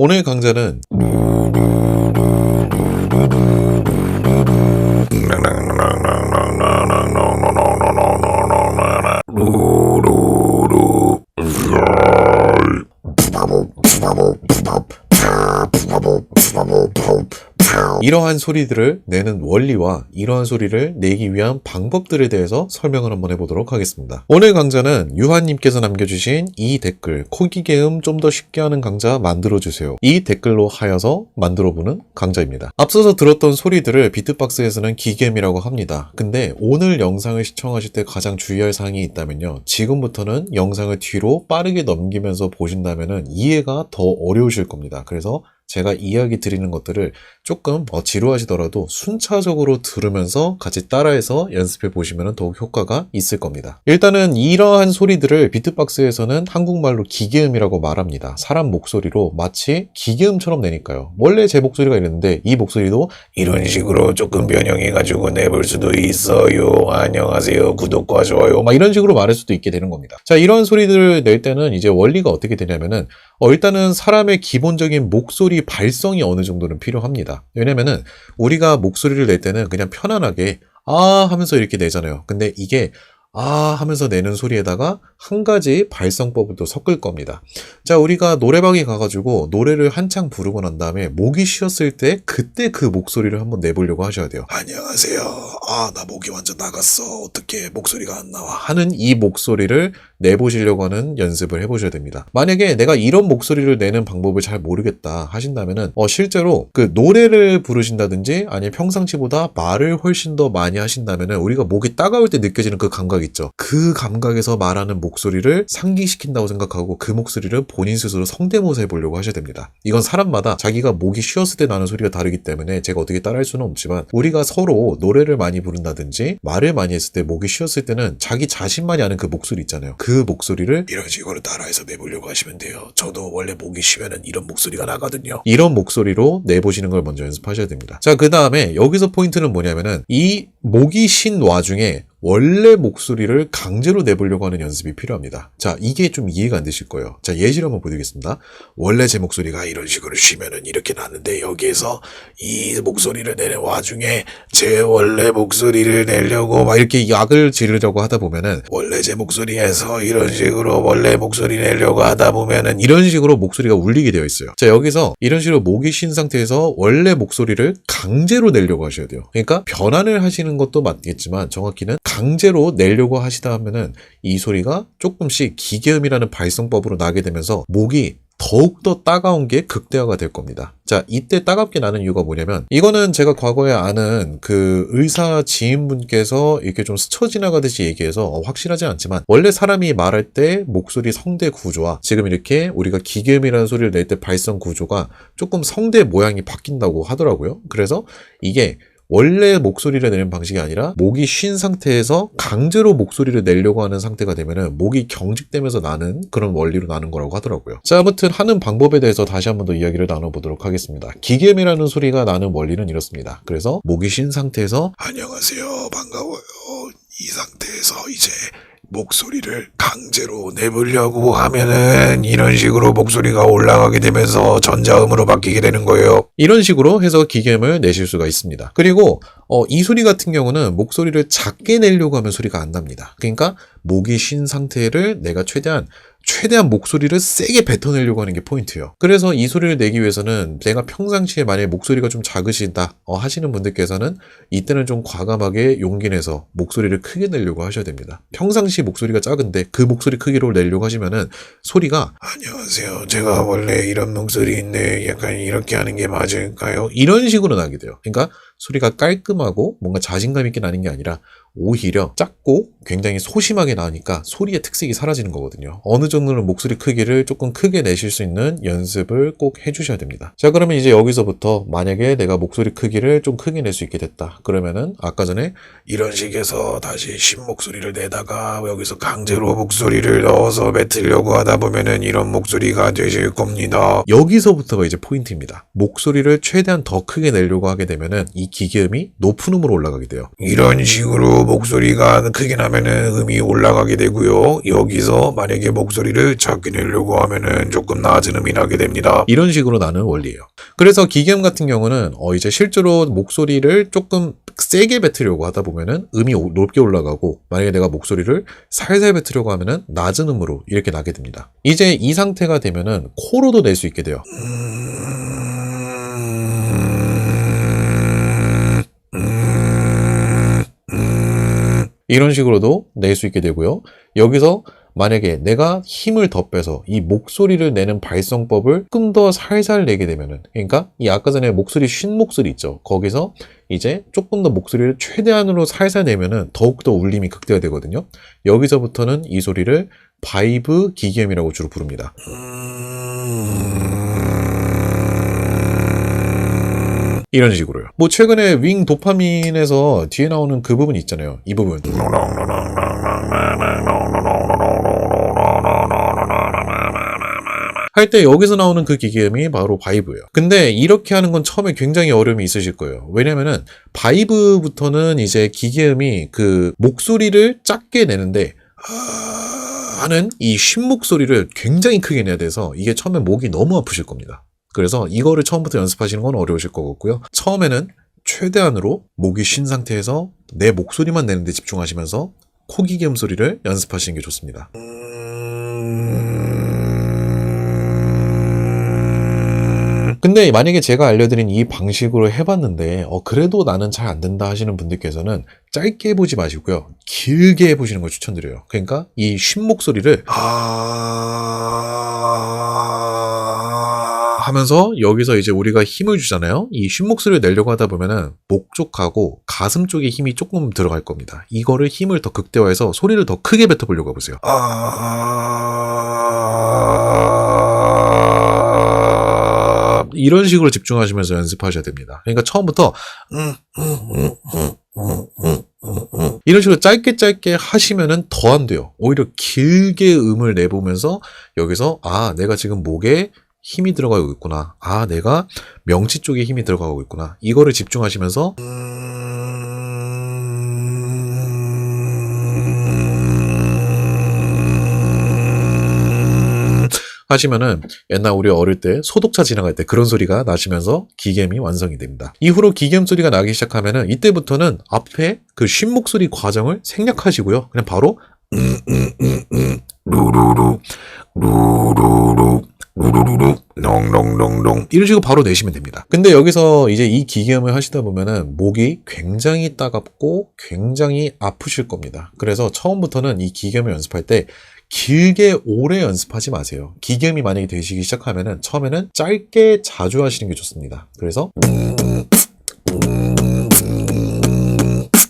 오늘 강좌는 이러한 소리들을 내는 원리와 이러한 소리를 내기 위한 방법들에 대해서 설명을 한번 해보도록 하겠습니다. 오늘 강좌는 유한님께서 남겨주신 이 댓글, 코기계음 좀 더 쉽게 하는 강좌 만들어주세요. 이 댓글로 하여서 만들어보는 강좌입니다. 앞서서 들었던 소리들을 비트박스에서는 기계음이라고 합니다. 근데 오늘 영상을 시청하실 때 가장 주의할 사항이 있다면요. 지금부터는 영상을 뒤로 빠르게 넘기면서 보신다면 이해가 더 어려우실 겁니다. 그래서 제가 이야기 드리는 것들을 조금 지루하시더라도 순차적으로 들으면서 같이 따라해서 연습해 보시면 더욱 효과가 있을 겁니다. 일단은 이러한 소리들을 비트박스에서는 한국말로 기계음이라고 말합니다. 사람 목소리로 마치 기계음처럼 내니까요. 원래 제 목소리가 이랬는데 이 목소리도 이런 식으로 조금 변형해가지고 내볼 수도 있어요. 안녕하세요. 구독과 좋아요. 막 이런 식으로 말할 수도 있게 되는 겁니다. 자, 이런 소리들을 낼 때는 이제 원리가 어떻게 되냐면은 일단은 사람의 기본적인 목소리 발성이 어느 정도는 필요합니다. 왜냐면은 우리가 목소리를 낼 때는 그냥 편안하게 아 하면서 이렇게 내잖아요. 근데 이게 아 하면서 내는 소리에다가 한 가지 발성법을 또 섞을 겁니다. 자, 우리가 노래방에 가가지고 노래를 한창 부르고 난 다음에 목이 쉬었을 때 그때 그 목소리를 한번 내보려고 하셔야 돼요. 안녕하세요. 아, 나 목이 완전 나갔어. 어떻게 목소리가 안 나와. 하는 이 목소리를 내보시려고 하는 연습을 해보셔야 됩니다. 만약에 내가 이런 목소리를 내는 방법을 잘 모르겠다 하신다면은 실제로 그 노래를 부르신다든지 아니면 평상시보다 말을 훨씬 더 많이 하신다면은 우리가 목이 따가울 때 느껴지는 그 감각 있죠. 그 감각에서 말하는 목소리를 상기시킨다고 생각하고 그 목소리를 본인 스스로 성대모사 해보려고 하셔야 됩니다. 이건 사람마다 자기가 목이 쉬었을 때 나는 소리가 다르기 때문에 제가 어떻게 따라할 수는 없지만 우리가 서로 노래를 많이 부른다든지 말을 많이 했을 때 목이 쉬었을 때는 자기 자신만이 아는 그 목소리 있잖아요. 그 목소리를 이런 식으로 따라해서 내보려고 하시면 돼요. 저도 원래 목이 쉬면은 이런 목소리가 나거든요. 이런 목소리로 내보시는 걸 먼저 연습하셔야 됩니다. 자, 그 다음에 여기서 포인트는 뭐냐면은 이 목이 쉰 와중에 원래 목소리를 강제로 내보려고 하는 연습이 필요합니다. 자, 이게 좀 이해가 안 되실 거예요. 자, 예시를 한번 보여드리겠습니다. 원래 제 목소리가 이런 식으로 쉬면은 이렇게 나는데 여기에서 이 목소리를 내는 와중에 제 원래 목소리를 내려고 막 이렇게 약을 지르려고 하다 보면은 원래 제 목소리에서 이런 식으로 원래 목소리 내려고 하다 보면은 이런 식으로 목소리가 울리게 되어 있어요. 자, 여기서 이런 식으로 목이 쉰 상태에서 원래 목소리를 강제로 내려고 하셔야 돼요. 그러니까 변환을 하시는 것도 맞겠지만 정확히는 강제로 내려고 하시다 하면은 이 소리가 조금씩 기계음이라는 발성법으로 나게 되면서 목이 더욱더 따가운 게 극대화가 될 겁니다. 자, 이때 따갑게 나는 이유가 뭐냐면 이거는 제가 과거에 아는 그 의사 지인분께서 이렇게 좀 스쳐 지나가듯이 얘기해서 확실하지 않지만 원래 사람이 말할 때 목소리 성대 구조와 지금 이렇게 우리가 기계음이라는 소리를 낼 때 발성 구조가 조금 성대 모양이 바뀐다고 하더라고요. 그래서 이게 원래 목소리를 내는 방식이 아니라 목이 쉰 상태에서 강제로 목소리를 내려고 하는 상태가 되면은 목이 경직되면서 나는 그런 원리로 나는 거라고 하더라고요. 자, 아무튼 하는 방법에 대해서 다시 한번 더 이야기를 나눠보도록 하겠습니다. 기계음이라는 소리가 나는 원리는 이렇습니다. 그래서 목이 쉰 상태에서 안녕하세요, 반가워요. 이 상태에서 이제 목소리를 강제로 내보려고 하면은 이런 식으로 목소리가 올라가게 되면서 전자음으로 바뀌게 되는 거예요. 이런 식으로 해서 기계음을 내실 수가 있습니다. 그리고 이 소리 같은 경우는 목소리를 작게 내려고 하면 소리가 안 납니다. 그러니까 목이 쉰 상태를 내가 최대한 목소리를 세게 뱉어내려고 하는 게 포인트예요. 그래서 이 소리를 내기 위해서는 내가 평상시에 만약에 목소리가 좀 작으시다 하시는 분들께서는 이때는 좀 과감하게 용기 내서 목소리를 크게 내려고 하셔야 됩니다. 평상시 목소리가 작은데 그 목소리 크기로 내려고 하시면은 소리가 안녕하세요, 제가 원래 이런 목소리인데 약간 이렇게 하는 게 맞을까요? 이런 식으로 나게 돼요. 그러니까 소리가 깔끔하고 뭔가 자신감 있게 나는 게 아니라 오히려 작고 굉장히 소심하게 나니까 소리의 특색이 사라지는 거거든요. 어느 정도는 목소리 크기를 조금 크게 내실 수 있는 연습을 꼭 해주셔야 됩니다. 자, 그러면 이제 여기서부터 만약에 내가 목소리 크기를 좀 크게 낼 수 있게 됐다. 그러면은 아까 전에 이런 식에서 다시 쉰 목소리를 내다가 여기서 강제로 목소리를 넣어서 뱉으려고 하다 보면은 이런 목소리가 되실 겁니다. 여기서부터가 이제 포인트입니다. 목소리를 최대한 더 크게 내려고 하게 되면은 이 기계음이 높은 음으로 올라가게 돼요. 이런 식으로 목소리가 크게 나면은 음이 올라가게 되고요. 여기서 만약에 목소리를 작게 내려고 하면은 조금 낮은 음이 나게 됩니다. 이런 식으로 나는 원리예요. 그래서 기계음 같은 경우는 이제 실제로 목소리를 조금 세게 뱉으려고 하다 보면은 음이 높게 올라가고, 만약에 내가 목소리를 살살 뱉으려고 하면은 낮은 음으로 이렇게 나게 됩니다. 이제 이 상태가 되면은 코로도 낼 수 있게 돼요. 이런 식으로도 낼 수 있게 되고요. 여기서 만약에 내가 힘을 더 빼서 이 목소리를 내는 발성법을 조금 더 살살 내게 되면은, 그러니까 이 아까 전에 목소리 쉰 목소리 있죠. 거기서 이제 조금 더 목소리를 최대한으로 살살 내면은 더욱더 울림이 극대화되거든요. 여기서부터는 이 소리를 바이브 기계음이라고 주로 부릅니다. 이런 식으로요. 뭐 최근에 윙 도파민에서 뒤에 나오는 그 부분 있잖아요. 이 부분. 할 때 여기서 나오는 그 기계음이 바로 바이브예요. 근데 이렇게 하는 건 처음에 굉장히 어려움이 있으실 거예요. 왜냐면은 바이브부터는 이제 기계음이 그 목소리를 작게 내는데 하는 이 쉰 목소리를 굉장히 크게 내야 돼서 이게 처음에 목이 너무 아프실 겁니다. 그래서 이거를 처음부터 연습하시는 건 어려우실 것 같고요. 처음에는 최대한으로 목이 쉰 상태에서 내 목소리만 내는데 집중하시면서 코기계음 소리를 연습하시는 게 좋습니다. 근데 만약에 제가 알려드린 이 방식으로 해봤는데 그래도 나는 잘 안 된다 하시는 분들께서는 짧게 해보지 마시고요. 길게 해보시는 걸 추천드려요. 그러니까 이 쉰 목소리를 하면서 여기서 이제 우리가 힘을 주잖아요. 이 쉰 목소리를 내려고 하다 보면은 목 쪽하고 가슴 쪽에 힘이 조금 들어갈 겁니다. 이거를 힘을 더 극대화해서 소리를 더 크게 뱉어보려고 해보세요. 이런 식으로 집중하시면서 연습하셔야 됩니다. 그러니까 처음부터 이런 식으로 짧게 하시면은 더 안 돼요. 오히려 길게 음을 내보면서 여기서 내가 지금 목에 힘이 들어가고 있구나. 내가 명치 쪽에 힘이 들어가고 있구나. 이거를 집중하시면서 하시면은 옛날 우리 어릴 때 소독차 지나갈 때 그런 소리가 나시면서 기계음이 완성이 됩니다. 이후로 기계음 소리가 나기 시작하면은 이때부터는 앞에 그 쉰 목소리 과정을 생략하시고요. 그냥 바로 루루루 루루루 루루루 롱롱롱롱 이런 식으로 바로 내시면 됩니다. 근데 여기서 이제 이 기계음을 하시다 보면은 목이 굉장히 따갑고 굉장히 아프실 겁니다. 그래서 처음부터는 이 기계음을 연습할 때 길게 오래 연습하지 마세요. 기계음이 만약에 되시기 시작하면은 처음에는 짧게 자주 하시는 게 좋습니다. 그래서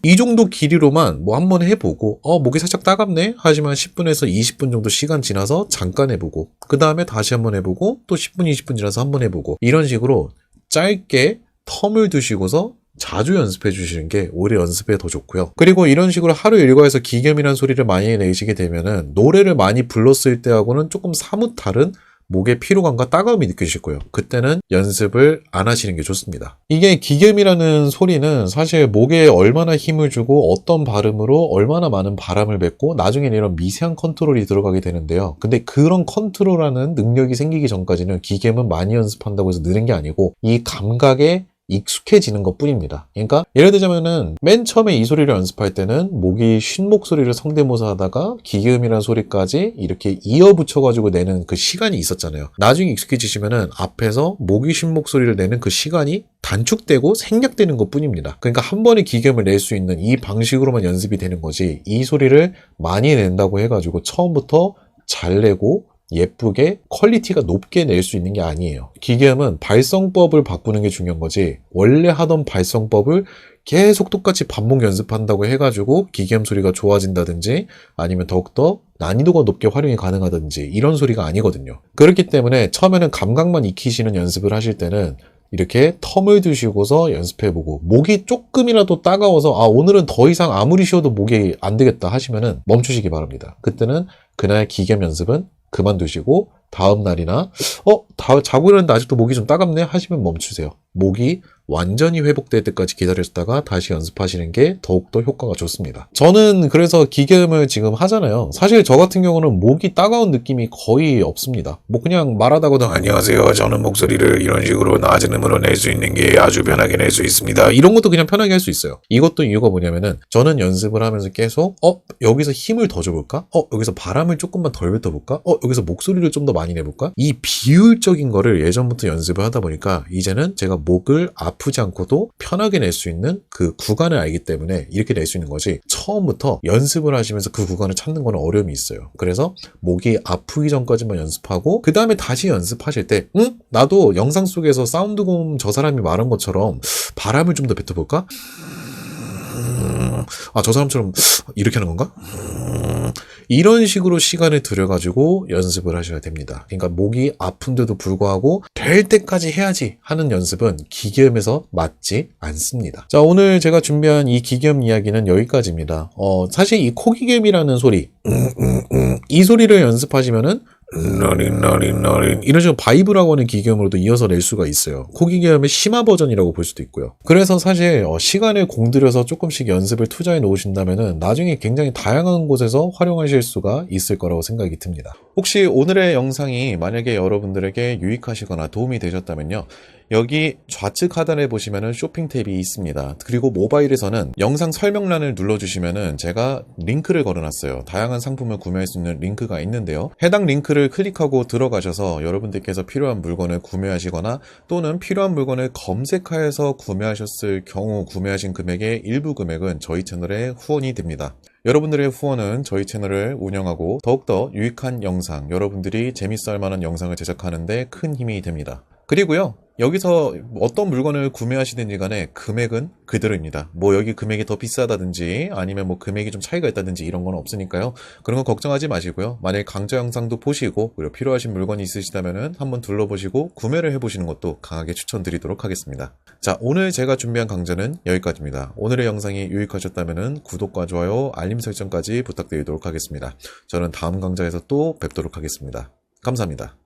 이 정도 길이로만 뭐 한번 해보고 목이 살짝 따갑네 하지만 10분에서 20분 정도 시간 지나서 잠깐 해보고 그 다음에 다시 한번 해보고 또 10분 20분 지나서 한번 해보고 이런 식으로 짧게 텀을 두시고서 자주 연습해 주시는 게 오히려 연습에 더 좋고요. 그리고 이런 식으로 하루 일과에서 기계음이라는 소리를 많이 내시게 되면은 노래를 많이 불렀을 때하고는 조금 사뭇 다른 목의 피로감과 따가움이 느껴지실 거예요. 그때는 연습을 안 하시는 게 좋습니다. 이게 기계음이라는 소리는 사실 목에 얼마나 힘을 주고 어떤 발음으로 얼마나 많은 바람을 뱉고 나중에는 이런 미세한 컨트롤이 들어가게 되는데요. 근데 그런 컨트롤하는 능력이 생기기 전까지는 기계음은 많이 연습한다고 해서 느는 게 아니고 이 감각에 익숙해지는 것 뿐입니다. 그러니까 예를 들자면은 맨 처음에 이 소리를 연습할 때는 목이 쉰 목소리를 성대모사 하다가 기계음이라는 소리까지 이렇게 이어 붙여가지고 내는 그 시간이 있었잖아요. 나중에 익숙해지시면은 앞에서 목이 쉰 목소리를 내는 그 시간이 단축되고 생략되는 것 뿐입니다. 그러니까 한 번에 기계음을 낼 수 있는 이 방식으로만 연습이 되는 거지 이 소리를 많이 낸다고 해가지고 처음부터 잘 내고 예쁘게 퀄리티가 높게 낼 수 있는 게 아니에요. 기계음은 발성법을 바꾸는 게 중요한 거지 원래 하던 발성법을 계속 똑같이 반복 연습한다고 해가지고 기계음 소리가 좋아진다든지 아니면 더욱더 난이도가 높게 활용이 가능하든지 이런 소리가 아니거든요. 그렇기 때문에 처음에는 감각만 익히시는 연습을 하실 때는 이렇게 텀을 두시고서 연습해보고 목이 조금이라도 따가워서 오늘은 더 이상 아무리 쉬어도 목이 안 되겠다 하시면은 멈추시기 바랍니다. 그때는 그날 기계음 연습은 그만두시고 다음 날이나 자고 일어났는데 아직도 목이 좀 따갑네 하시면 멈추세요. 목이 완전히 회복될 때까지 기다렸다가 다시 연습하시는 게 더욱더 효과가 좋습니다. 저는 그래서 기계음을 지금 하잖아요. 사실 저 같은 경우는 목이 따가운 느낌이 거의 없습니다. 뭐 그냥 말하다가도 안녕하세요. 저는 목소리를 이런 식으로 낮은 음으로 낼 수 있는 게 아주 편하게 낼 수 있습니다. 이런 것도 그냥 편하게 할 수 있어요. 이것도 이유가 뭐냐면은 저는 연습을 하면서 계속 여기서 힘을 더 줘볼까? 여기서 바람을 조금만 덜 뱉어볼까? 여기서 목소리를 좀 더 많이 내볼까? 이 비율적인 거를 예전부터 연습을 하다 보니까 이제는 제가 목을 아프지 않고도 편하게 낼 수 있는 그 구간을 알기 때문에 이렇게 낼 수 있는 거지, 처음부터 연습을 하시면서 그 구간을 찾는 거는 어려움이 있어요. 그래서 목이 아프기 전까지만 연습하고 그 다음에 다시 연습하실 때 나도 영상 속에서 사운드곰 저 사람이 말한 것처럼 바람을 좀 더 뱉어볼까? 저 사람처럼 이렇게 하는 건가? 이런 식으로 시간을 들여가지고 연습을 하셔야 됩니다. 그러니까 목이 아픈데도 불구하고 될 때까지 해야지 하는 연습은 기계음에서 맞지 않습니다. 자, 오늘 제가 준비한 이 기계음 이야기는 여기까지입니다. 사실 이 코기계음이라는 소리, 이 소리를 연습하시면은 이런 식으로 바이브라고 하는 기계음으로도 이어서 낼 수가 있어요. 코기계음의 심화 버전이라고 볼 수도 있고요. 그래서 사실 시간을 공들여서 조금씩 연습을 투자해 놓으신다면은 나중에 굉장히 다양한 곳에서 활용하실 수가 있을 거라고 생각이 듭니다. 혹시 오늘의 영상이 만약에 여러분들에게 유익하시거나 도움이 되셨다면요, 여기 좌측 하단에 보시면은 쇼핑 탭이 있습니다. 그리고 모바일에서는 영상 설명란을 눌러주시면은 제가 링크를 걸어놨어요. 다양한 상품을 구매할 수 있는 링크가 있는데요. 해당 링크를 클릭하고 들어가셔서 여러분들께서 필요한 물건을 구매하시거나 또는 필요한 물건을 검색하여서 구매하셨을 경우 구매하신 금액의 일부 금액은 저희 채널에 후원이 됩니다. 여러분들의 후원은 저희 채널을 운영하고 더욱더 유익한 영상, 여러분들이 재밌어 할 만한 영상을 제작하는 데 큰 힘이 됩니다. 그리고요, 여기서 어떤 물건을 구매하시든지 간에 금액은 그대로입니다. 뭐 여기 금액이 더 비싸다든지 아니면 뭐 금액이 좀 차이가 있다든지 이런 건 없으니까요. 그런 거 걱정하지 마시고요. 만약에 강좌 영상도 보시고 그리고 필요하신 물건이 있으시다면은 한번 둘러보시고 구매를 해보시는 것도 강하게 추천드리도록 하겠습니다. 자, 오늘 제가 준비한 강좌는 여기까지입니다. 오늘의 영상이 유익하셨다면은 구독과 좋아요, 알림 설정까지 부탁드리도록 하겠습니다. 저는 다음 강좌에서 또 뵙도록 하겠습니다. 감사합니다.